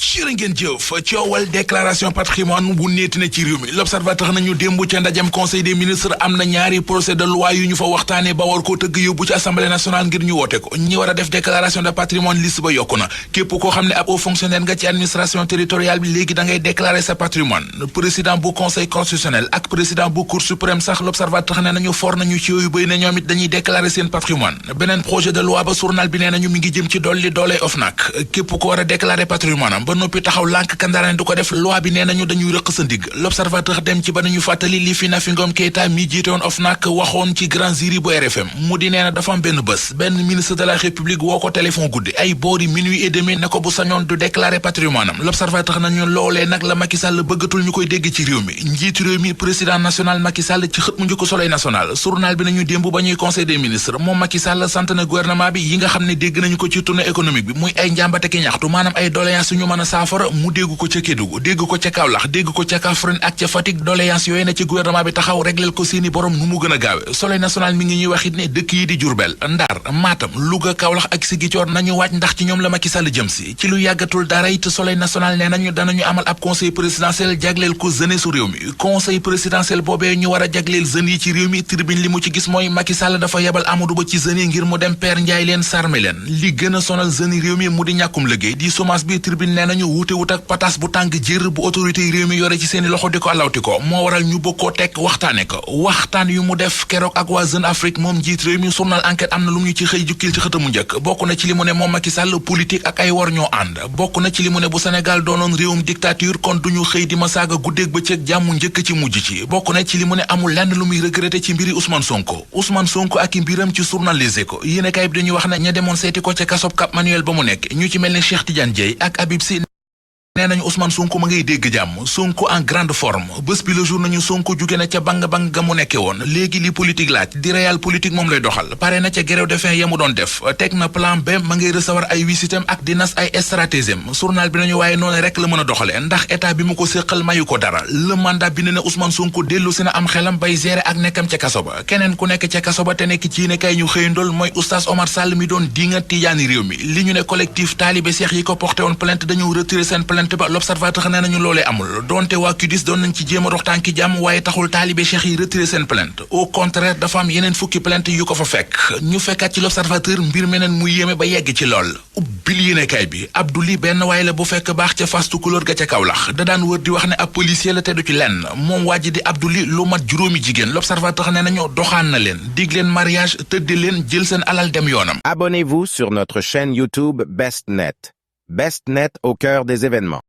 jërë ngeen jëf coowal déclaration patrimoine bu neeti na ci réew mi l'observateur nañu démb ca ndajam conseil des ministres am na ñaari procès de loi yu ñu fa waxtaane ba war koo tëgg yóbbu ci assemblée nationale ngir ñu woote ko ñi war a def déclaration de patrimoine liste ba yokku na képp koo xam ne ab haut fonctionnaire nga ci administration territoriale bi léegi da ngay déclarer sa patrimoine président bu conseil constitutionnel ak président bu cour suprême sax l'observateur ne nañu for nañu ci yooyu bëy ne ñoom it dañuy déclarer seen patrimoine beneen projet de loi ba journal bi nee nañu mi ngi jëm ci dolli dooley OFNAC képp ko war a déclarer patrimoine am ba noppi taxaw lànk kandaaraan du ko def loi bi nee nañu dañuy rëq sa ndigg l'observateur dem ci ba nañu fàttali li fi Nafi Ngom Keïta mi jiite woon OFNAC waxoon ci grand jury bu RFM mu di nee na dafa am benn bés benn ministre de la république woo ko téléphone guddi ay boori minuit et demi ne ko bu sañoon du déclarer patrimoine am l'observateur nañu loolee nag la Macky Sall bëggatul ñu koy dégg ci réew mi njiitu réew mi président national Macky Sall ci xët mu njëkk Soleil national journal bi nañu démb ba ñuy conseil des ministres moom Macky Sall sant na gouvernement bi yi nga xam ne dégg nañu ko ci tournée économique bi muy ay njàmbate ki ñaxtu maanaam ay doléances yu ñu mën a saafara mu dégg ko ca Kédougou dégg ko ca Kaolack dégg ko ca Kaffrine ak ca Fatick doléances yooyu na ci gouvernement bi taxaw régleel ko seeni borom nu mu gën a gaawe Soleil national mi ngi ñuy wax it ne dëkk yi di Diourbel Ndar Matam Louga Kaolack ak Ziguinchor nañu waaj ndax ci ñoom la Macky Sall jëm si ci lu yàggatul dara it Soleil national nee nañu danañu amal ab conseil présidentiel jagleel ko jeunesse su réew mi conseil présidentiel boobee ñu war a jagleel jeunes yi ci réew mi tribune li mu ci gis mooy Macky Sall dafa yebal Amadou Ba ci jeunes yi ngir mu dem peer njaay leen sarme leen li gën a sonal jeunes yi réew mi mu di ñàkkum liggéey di chômage bi tribune nee nañu wuute wut ak patas bu tàng jër bu autorité yi réew mi yore ci seeni loxo di ko alawti ko moo waral ñu bëgg koo teg waxtaane ko waxtaan yu mu def keroog ak waa Jeune Afrique moom njiit réew mi journal enquête am na lu mu ñu ci xëy jukkil ci xëtamu njëkk bokk na ci li mu ne moom Macky Sall politique ak ay war ñoo ànd bokk na ci li mu ne bu Sénégal doonoon réewum dictature kon duñu xëy di ma saaga guddeeg bëccëg jàmm njëkk ci mujj ci bokk na ci li mu ne amul lenn lu muy regretté ci mbiri Ousmane Sonko ak i mbiram ci journal Les Échos yéenekaay bi dañuy wax ne ña demoon seeti ko ca kasob Cap Manuel ba mu nekk ñu ci mel ne Cheikh Tidiane Dièye ak Habib Sy nee nañu Ousmane Sonko ma ngay dégg jàmm Sonko en grande forme bés bi le jour nañu Sonko jóge na ca bang ga mu nekke woon léegi li politique laaj di réel politique moom lay doxal pare na ca grève de faim ya mu doon def teg na plan B ma ngay recevoir ay wisitam ak di nas ay stratégie journal bi nañu waaye noonu rek la mën a doxale ndax état bi mu ko séqal mayu ko dara le mandat bi ne na Ousmane Sonko dellu si na am xelam bay gérer ak nekkam ca kaso ba keneen ku nekk ca kaso ba te nekk ci yéene kay ñu xëyandool mooy oustaz Omar Sall mi doon dinga tijaani réew mi li ñu ne collectif taalibe Cheikh yi ko porté woon plainte dañu retirer seen plainte ba l'observateur nee nañu loolee amul donte waa CUDIS doon nañ ci jéem a dox tànki jàmm waaye taxul taalibe cheikh yi retiré seen plainte au contraire dafa am yeneen fukki plainte yu ko fa fekk ñu fekkaat ci l'observateur mbir meneen muy yéeme ba yegg ci lool ubbil yéenekaay bi Abdouli benn waay la bu fekk baax ca fastu couleur ga ca Kaolack da daan wër di wax ne ab policier la te du ci lenn moom waa ji di Abdouli lu mat juróomi jigéen l'observateur nee nañu doxaan na leen dig leen mariage tëddi leen jël seen alal dem yoonam. Abonnez-vous sur notre chaîne YouTube BestNet. BestNet au cœur des événements.